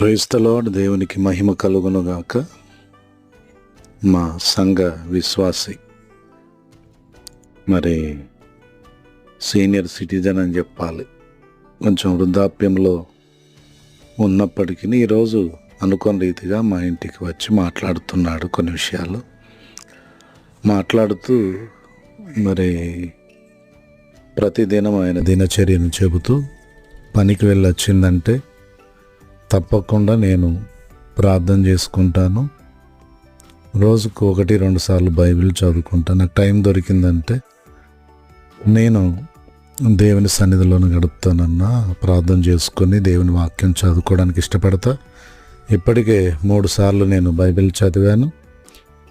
Praise the lord. దేవునికి మహిమ కలుగునుగాక. మా సంఘ విశ్వాసి, మరి సీనియర్ సిటిజన్ అని చెప్పాలి, కొంచెం వృద్ధాప్యంలో ఉన్నప్పటికీ ఈరోజు అనుకోని రీతిగా మా ఇంటికి వచ్చి మాట్లాడుతున్నాడు. కొన్ని విషయాలు మాట్లాడుతూ మరి ప్రతిదినం ఆయన దినచర్యను చెబుతూ పనికి వెళ్ళొచ్చిందంటే తప్పకుండా నేను ప్రార్థన చేసుకుంటాను, రోజుకు 1-2 సార్లు బైబిల్ చదువుకుంటాను, నాకు టైం దొరికిందంటే నేను దేవుని సన్నిధిలోనే గడుపుతానన్నా, ప్రార్థన చేసుకొని దేవుని వాక్యం చదువుకోవడానికి ఇష్టపడతా. ఇప్పటికే 3 సార్లు నేను బైబిల్ చదివాను,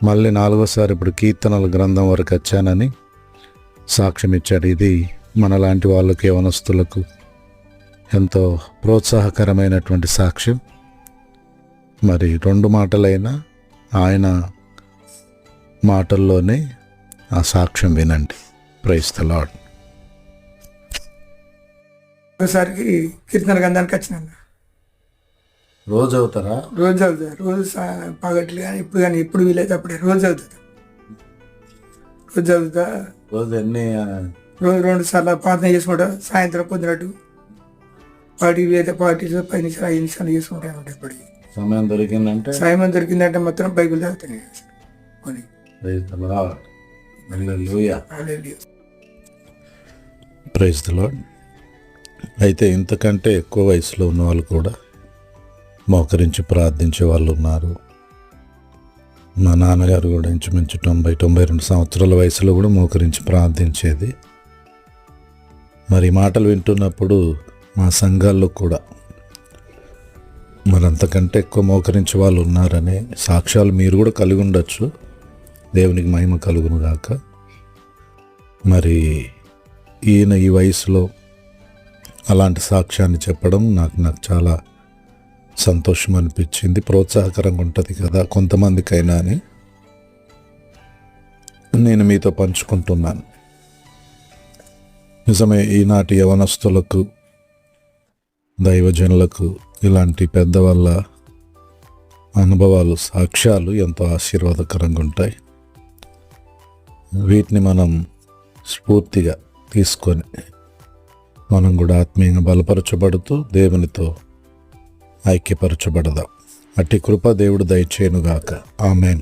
మళ్ళీ 4వసారి ఇప్పుడు కీర్తనల గ్రంథం వరకు వచ్చానని సాక్ష్యం ఇచ్చాడు. ఇది మనలాంటి వాళ్ళకి, యవనస్తులకు ఎంతో ప్రోత్సాహకరమైనటువంటి సాక్ష్యం. మరి 2 మాటలైనా ఆయన మాటల్లోనే ఆ సాక్ష్యం వినండి. Praise the Lord. ఒకసారికి కీర్తన గ్రంథానికి వచ్చినాను. రోజు అవుతారా? రోజు చదువుతా, రోజు పగట్లు కానీ ఇప్పుడు వీలైతే అప్పుడే రోజు చదువుతా. రోజు ఎన్ని? రోజు 2 సార్లు ప్రార్థన చేసుకుంటా. సాయంత్రం పొద్దునట్టు 10 అయితే 10 నిమిషాలు 5 నిమిషాలు చేసుకుంటాను. ఇప్పటికి సమయం దొరికిందంటే మాత్రం బైబిల్ చదువుతాను. Praise the Lord. అయితే ఇంతకంటే ఎక్కువ వయసులో ఉన్న వాళ్ళు కూడా మోకరించి ప్రార్థించే వాళ్ళు ఉన్నారు. మా నాన్నగారు కూడా ఇంచుమించు 90-92 సంవత్సరాల వయసులో కూడా మోకరించి ప్రార్థించేది. మరి మాటలు వింటున్నప్పుడు మా సంఘాల్లో కూడా మరి అంతకంటే ఎక్కువ మోకరించే వాళ్ళు ఉన్నారనే సాక్ష్యాలు మీరు కూడా కలిగి ఉండొచ్చు. దేవునికి మహిమ కలుగును గాక. మరి ఈయన ఈ వయసులో అలాంటి సాక్ష్యాన్ని చెప్పడం నాకు చాలా సంతోషం అనిపించింది. ప్రోత్సాహకరంగా ఉంటుంది కదా కొంతమందికైనా అని నేను మీతో పంచుకుంటున్నాను. నిజమే, ఈనాటి యవనస్తులకు, దైవజనులకు ఇలాంటి పెద్దవాళ్ళ అనుభవాలు, సాక్ష్యాలు ఎంతో ఆశీర్వాదకరంగా ఉంటాయి. వీటిని మనం స్ఫూర్తిగా తీసుకొని మనం కూడా ఆత్మీయంగా బలపరచబడుతూ దేవునితో ఐక్యపరచబడదాం. అట్టి కృప దేవుడు దయచేయునుగాక. ఆమేన్.